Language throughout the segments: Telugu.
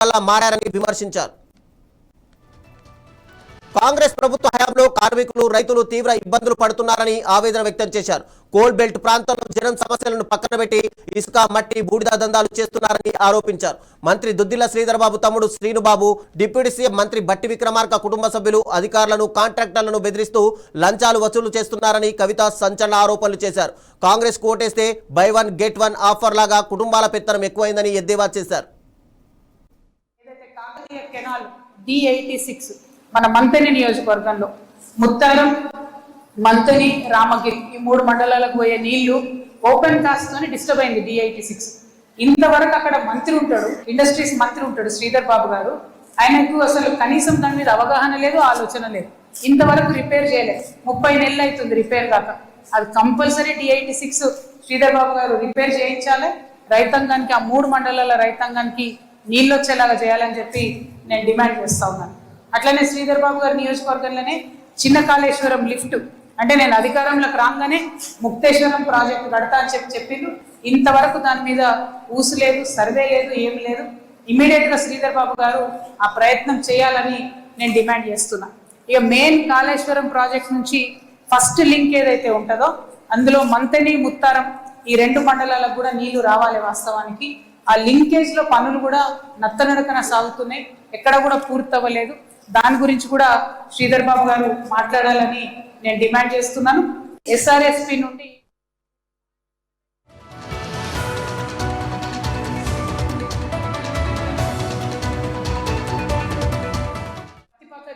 వల్ల మారారని విమర్శించారు. కాంగ్రెస్ ప్రభుత్వ హయాంలో కార్మికులు రైతులు తీవ్ర ఇబ్బందులు పడుతున్నారని ఆవేదన వ్యక్తం చేశారు. కోల్ బెల్ట్ ప్రాంతంలో జనం సమస్యలను పక్కన పెట్టి ఇసుక మట్టి బూడిద దందాలు చేస్తున్నారని ఆరోపించారు. మంత్రి దుద్దిల్ల శ్రీధర్ బాబు తమ్ముడు శ్రీనుబాబు, డిప్యూటీ సీఎం మంత్రి బట్టి విక్రమార్క కుటుంబ సభ్యులు అధికారులను కాంట్రాక్టర్లను బెదిరిస్తూ లంచాలు వసూలు చేస్తున్నారని కవిత సంచలన ఆరోపణలు చేశారు. కాంగ్రెస్ కోటేస్తే buy one get one offer లాగా కుటుంబాల పెత్తనం ఎక్కువైందని ఎద్దేవా చేశారు. మన మంతని నియోజకవర్గంలో ముత్తారం, మంతని, రామగిరి ఈ 3 మండలాలకు పోయే నీళ్లు ఓపెన్ కాస్ట్ తోని డిస్టర్బ్ అయింది D86. ఇంతవరకు అక్కడ మంత్రి ఉంటాడు, ఇండస్ట్రీస్ మంత్రి ఉంటాడు శ్రీధర్ బాబు గారు. ఆయనకు అసలు కనీసం దాని మీద అవగాహన లేదు, ఆలోచన లేదు. ఇంతవరకు రిపేర్ చేయలేదు. 30 నెలలు అవుతుంది రిపేర్ కాక. అది కంపల్సరీ D86 శ్రీధర్ బాబు గారు రిపేర్ చేయించాలి. రైతాంగానికి, ఆ 3 మండలాల రైతాంగానికి నీళ్ళు వచ్చేలాగా చేయాలని చెప్పి నేను డిమాండ్ చేస్తా ఉన్నాను. అట్లనే శ్రీధర్ బాబు గారి నియోజకవర్గంలోనే చిన్న కాళేశ్వరం లిఫ్ట్ అంటే నేను అధికారంలోకి రాగానే ముక్తేశ్వరం ప్రాజెక్టు కడతా అని చెప్పిండు. ఇంతవరకు దాని మీద ఊసు లేదు, సర్వే లేదు, ఏం లేదు. ఇమ్మీడియట్గా శ్రీధర్ బాబు గారు ఆ ప్రయత్నం చేయాలని నేను డిమాండ్ చేస్తున్నా. ఇక మెయిన్ కాళేశ్వరం ప్రాజెక్ట్ నుంచి ఫస్ట్ లింక్ ఏదైతే ఉంటుందో అందులో మంతని, ముత్తారం ఈ 2 మండలాలకు కూడా నీళ్లు రావాలి. వాస్తవానికి ఆ లింకేజ్ లో పనులు కూడా నత్తనడకన సాగుతున్నాయి, ఎక్కడ కూడా పూర్తి అవ్వలేదు. దాని గురించి కూడా శ్రీధర్ బాబు గారు మాట్లాడాలని నేను డిమాండ్ చేస్తున్నాను. SRSP నుండి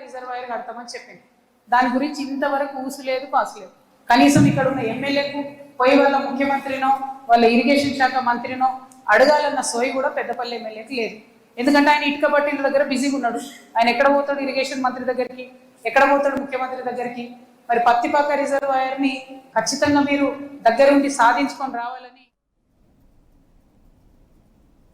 రిజర్వాయర్ కడతామని చెప్పింది. దాని గురించి ఇంతవరకు ఊసు లేదు, పాసు లేదు. కనీసం ఇక్కడ ఉన్న ఎమ్మెల్యేకు పోయి వాళ్ళ ముఖ్యమంత్రినో వాళ్ళ ఇరిగేషన్ శాఖ మంత్రినో అడగాలన్న సోయి కూడా పెద్దపల్లి ఎమ్మెల్యేకి లేదు. ఎందుకంటే ఆయన ఇటుక బట్టిల దగ్గర బిజీగా ఉన్నాడు. ఆయన ఎక్కడ పోతాడు ఇరిగేషన్ మంత్రి దగ్గరికి, ఎక్కడ పోతాడు ముఖ్యమంత్రి దగ్గరికి? మరి పత్తిపాక రిజర్వాయర్ని ఖచ్చితంగా మీరు దగ్గరుండి సాధించుకొని రావాలని